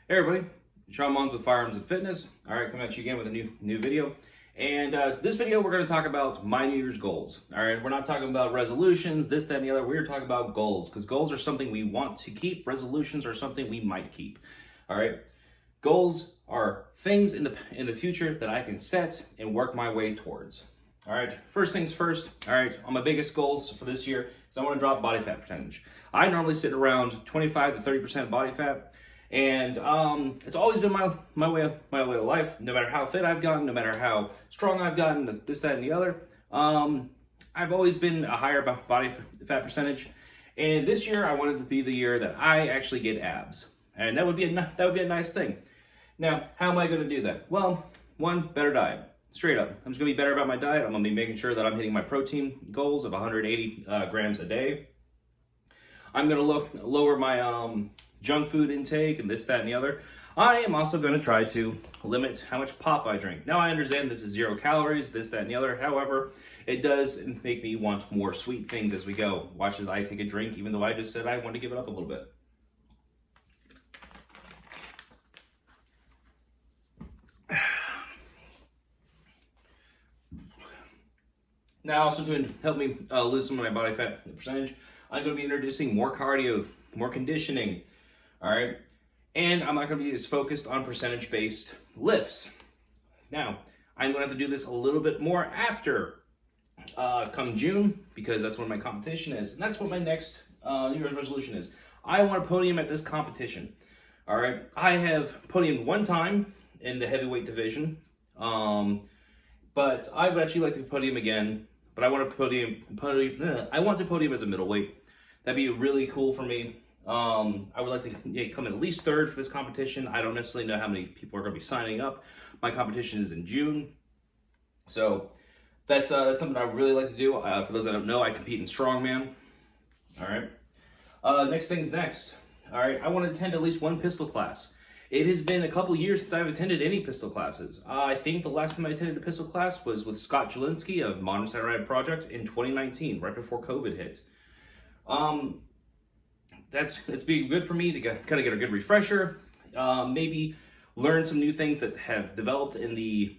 Hey everybody, Sean Mons with Firearms&Fitness. All right, coming at you again with a new video. And this video, we're going to talk about my New Year's goals. All right, we're not talking about resolutions, this, that, and the other. We're talking about goals, because goals are something we want to keep. Resolutions are something we might keep. All right, goals are things in the future that I can set and work my way towards. All right, first things first. All right, on my biggest goals for this year is I want to drop body fat percentage. I normally sit around 25 to 30% body fat. And it's always been my way of life. No matter how fit I've gotten, no matter how strong I've gotten, this, that, and the other, I've always been a higher body fat percentage. And this year, I wanted to be the year that I actually get abs, and that would be a nice thing. Now, how am I going to do that? Well, one, better diet. Straight up, I'm just going to be better about my diet. I'm going to be making sure that I'm hitting my protein goals of 180 grams a day. I'm going to lower my junk food intake and this, that, and the other. I am also going to try to limit how much pop I drink. Now, I understand this is 0 calories, this, that, and the other. However, it does make me want more sweet things as we go. Watch as I take a drink, even though I just said I want to give it up a little bit. Now, also to help me lose some of my body fat percentage, I'm going to be introducing more cardio, more conditioning. All right, and I'm not going to be as focused on percentage-based lifts. Now, I'm going to have to do this a little bit more after come June, because that's when my competition is, and that's what my next New Year's resolution is. I want to podium at this competition. All right, I have podiumed one time in the heavyweight division, but I would actually like to podium again. But I want to podium as a middleweight. That'd be really cool for me. I would like to come in at least third for this competition. I don't necessarily know how many people are going to be signing up. My competition is in June. So that's something I would really like to do. For those that don't know, I compete in strongman. All right. Next thing's next. All right. I want to attend at least one pistol class. It has been a couple years since I've attended any pistol classes. I think the last time I attended a pistol class was with Scott Jelinski of Modern Samurai Project in 2019, right before COVID hit. It's been good for me to kind of get a good refresher, maybe learn some new things that have developed in the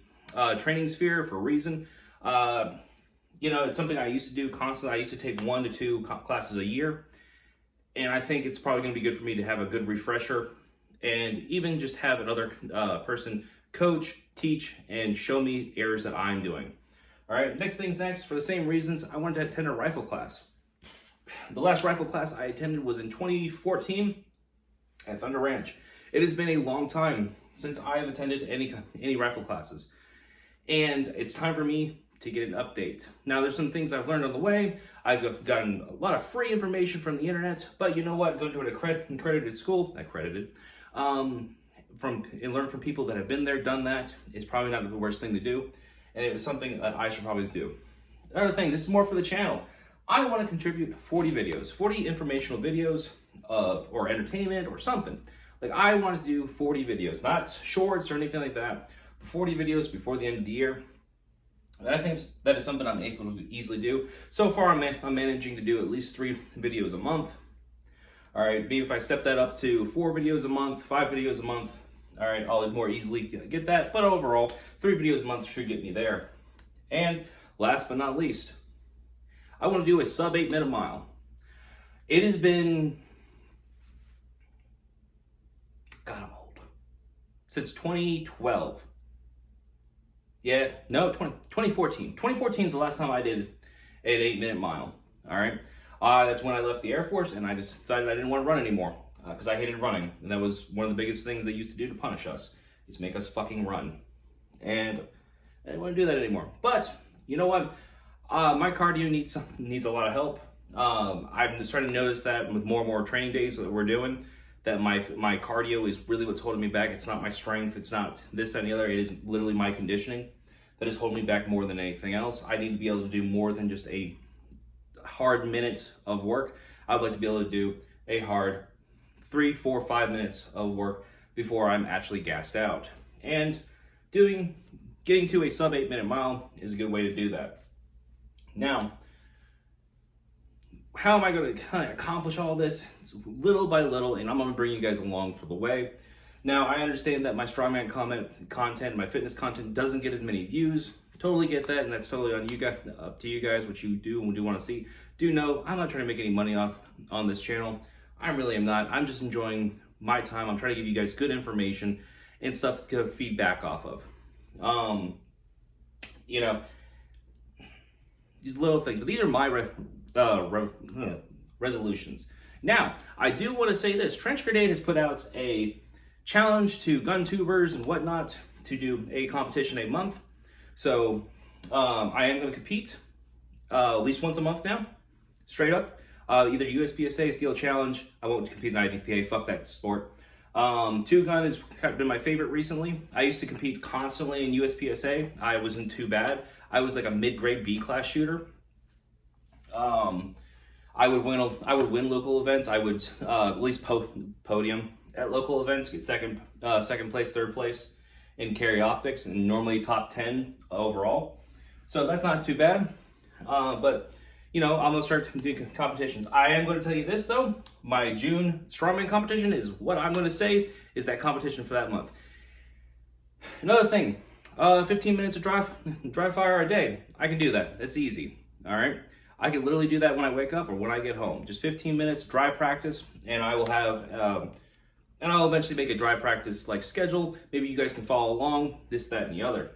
training sphere for a reason. It's something I used to do constantly. I used to take 1 to 2 classes a year, and I think it's probably going to be good for me to have a good refresher and even just have another person coach, teach, and show me errors that I'm doing. All right, next thing's next. For the same reasons, I wanted to attend a rifle class. The last rifle class I attended was in 2014 at Thunder Ranch. It has been a long time since I have attended any rifle classes, and it's time for me to get an update. Now, there's some things I've learned on the way. I've gotten a lot of free information from the internet, but you know what? Going to an accredited school, and learn from people that have been there, done that, is probably not the worst thing to do, and it was something that I should probably do. Another thing, this is more for the channel. I want to contribute 40 videos, 40 informational videos or entertainment or something. Like, I want to do 40 videos, not shorts or anything like that, 40 videos before the end of the year. And I think that is something I'm able to easily do. So far, I'm managing to do at least 3 videos a month. All right, maybe if I step that up to 4 videos a month, 5 videos a month, all right, I'll more easily get that. But overall, 3 videos a month should get me there. And last but not least, I want to do a sub 8-minute mile. It has been, God, I'm old, since 2012. Yeah, no, 2014. 2014 is the last time I did an 8-minute mile, all right? That's when I left the Air Force, and I just decided I didn't want to run anymore because I hated running. And that was one of the biggest things they used to do to punish us, is make us fucking run. And I didn't want to do that anymore. But you know what? My cardio needs a lot of help. I'm starting to notice that with more and more training days that we're doing, that my cardio is really what's holding me back. It's not my strength. It's not this, that, and the other. It is literally my conditioning that is holding me back more than anything else. I need to be able to do more than just a hard minute of work. I would like to be able to do a hard 3, 4, 5 minutes of work before I'm actually gassed out. And getting to a sub 8-minute mile is a good way to do that. Now, how am I going to kind of accomplish all this? It's little by little, and I'm going to bring you guys along for the way. Now, I understand that my strongman content, my fitness content doesn't get as many views. Totally get that, and that's totally on you guys, up to you guys, what you do and do want to see. Do know I'm not trying to make any money on this channel. I really am not. I'm just enjoying my time. I'm trying to give you guys good information and stuff to feedback off of. You know, these little things, but these are my resolutions. Now, I do want to say this. Trench Grenade has put out a challenge to gun tubers and whatnot to do a competition a month. So I am going to compete at least once a month now, straight up. Either USPSA, Steel Challenge. I won't compete in IDPA. Fuck that sport. Two gun has been my favorite recently. I used to compete constantly in USPSA. I wasn't too bad. I was like a mid-grade B-class shooter. I would win local events. I would at least podium at local events, get second place, third place in carry optics, and normally top 10 overall. So that's not too bad. But you know, I'm gonna start doing competitions. I am going to tell you this though: my June strongman competition is what I'm going to say is that competition for that month. Another thing, 15 minutes of dry fire a day. I can do that. It's easy. All right. I can literally do that when I wake up or when I get home. Just 15 minutes dry practice, and I will have, and I'll eventually make a dry practice like schedule. Maybe you guys can follow along, this, that, and the other.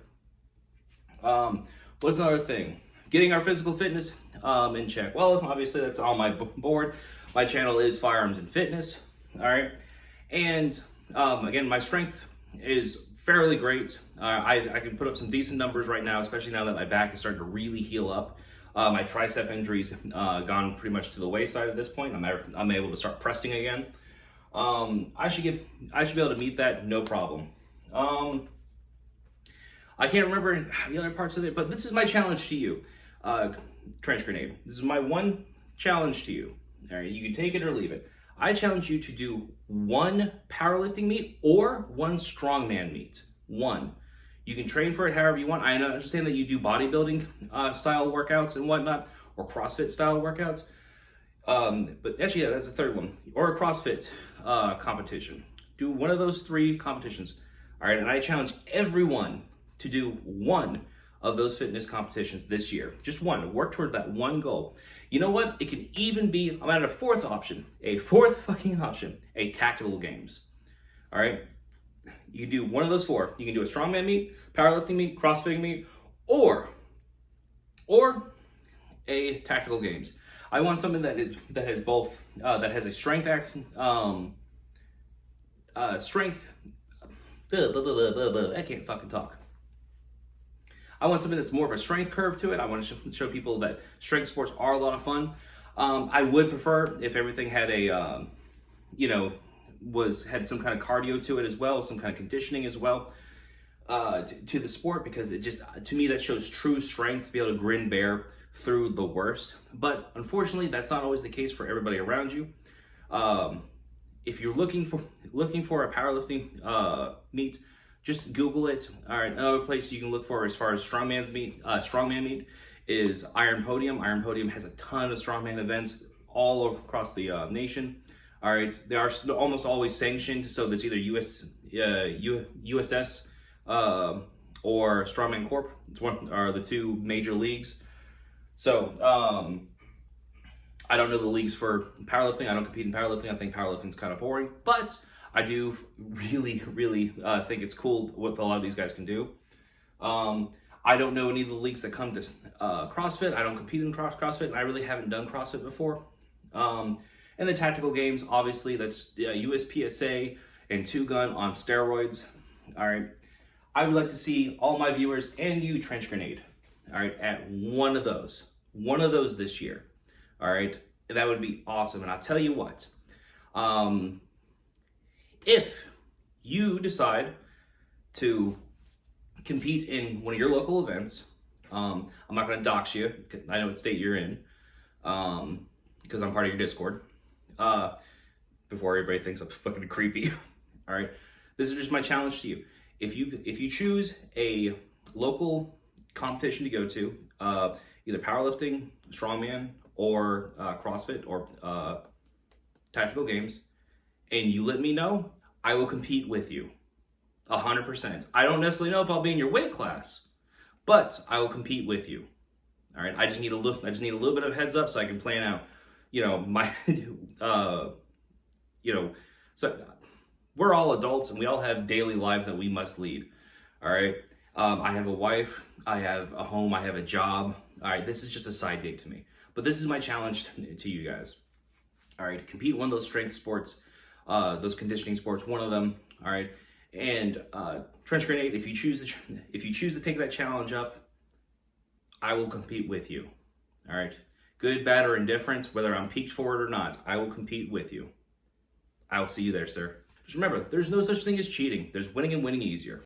What's another thing? Getting our physical fitness in check. Well, obviously that's on my board. My channel is Firearms&Fitness. All right, and again, my strength is fairly great. I can put up some decent numbers right now, especially now that my back is starting to really heal up. My tricep injury's gone pretty much to the wayside at this point. I'm able to start pressing again. I should be able to meet that, no problem. I can't remember the other parts of it, but this is my challenge to you, Trench Grenade. This is my one challenge to you. All right, you can take it or leave it. I challenge you to do one powerlifting meet or one strongman meet. One. You can train for it however you want. I understand that you do bodybuilding style workouts and whatnot, or CrossFit style workouts. But actually, yeah, that's the third one. Or a CrossFit competition. Do one of those three competitions. All right, and I challenge everyone to do one of those fitness competitions this year. Just one. Work toward that one goal. You know what? It can even be, I'm at a fourth option. A fourth fucking option. A tactical games. All right? You can do one of those four. You can do a strongman meet, powerlifting meet, CrossFit meet, or a tactical games. I want something that has both that has a strength strength. I can't fucking talk. I want something that's more of a strength curve to it. I want to show people that strength sports are a lot of fun. I would prefer if everything had a had some kind of cardio to it as well, some kind of conditioning as well to the sport, because it just, to me, that shows true strength to be able to grin bear through the worst. But unfortunately, that's not always the case for everybody around you. If you're looking for a powerlifting meet, just Google it. All right, another place you can look for as far as strongman meet is Iron Podium. Iron Podium has a ton of strongman events all across the nation. All right, they are almost always sanctioned, so there's either USS or Strongman Corp. It's one are the two major leagues. So I don't know the leagues for powerlifting. I don't compete in powerlifting. I think powerlifting's kind of boring, but I do really think it's cool what a lot of these guys can do. I don't know any of the leagues that come to CrossFit. I don't compete in CrossFit, and I really haven't done CrossFit before. And the tactical games, obviously, that's USPSA and two gun on steroids. All right. I would like to see all my viewers and you, Trench Grenade, all right, at one of those this year. All right. That would be awesome. And I'll tell you what, if you decide to compete in one of your local events, I'm not going to dox you. I know what state you're in, because I'm part of your Discord. Before everybody thinks I'm fucking creepy. All right, this is just my challenge to you. If you choose a local competition to go to, either powerlifting, strongman, or CrossFit, or tactical games, and you let me know, I will compete with you 100%. I don't necessarily know if I'll be in your weight class, but I will compete with you. All right. I just need a little bit of heads up so I can plan out, my, so we're all adults and we all have daily lives that we must lead. All right. I have a wife, I have a home, I have a job. All right. This is just a side gig to me, but this is my challenge to you guys. All right. Compete in one of those strength sports, those conditioning sports, one of them. All right. And trench grenade, if you choose to take that challenge up, I will compete with you. All right. Good, bad, or indifference, whether I'm peaked for it or not, I will compete with you. I will see you there, sir. Just remember, there's no such thing as cheating. There's winning and winning easier.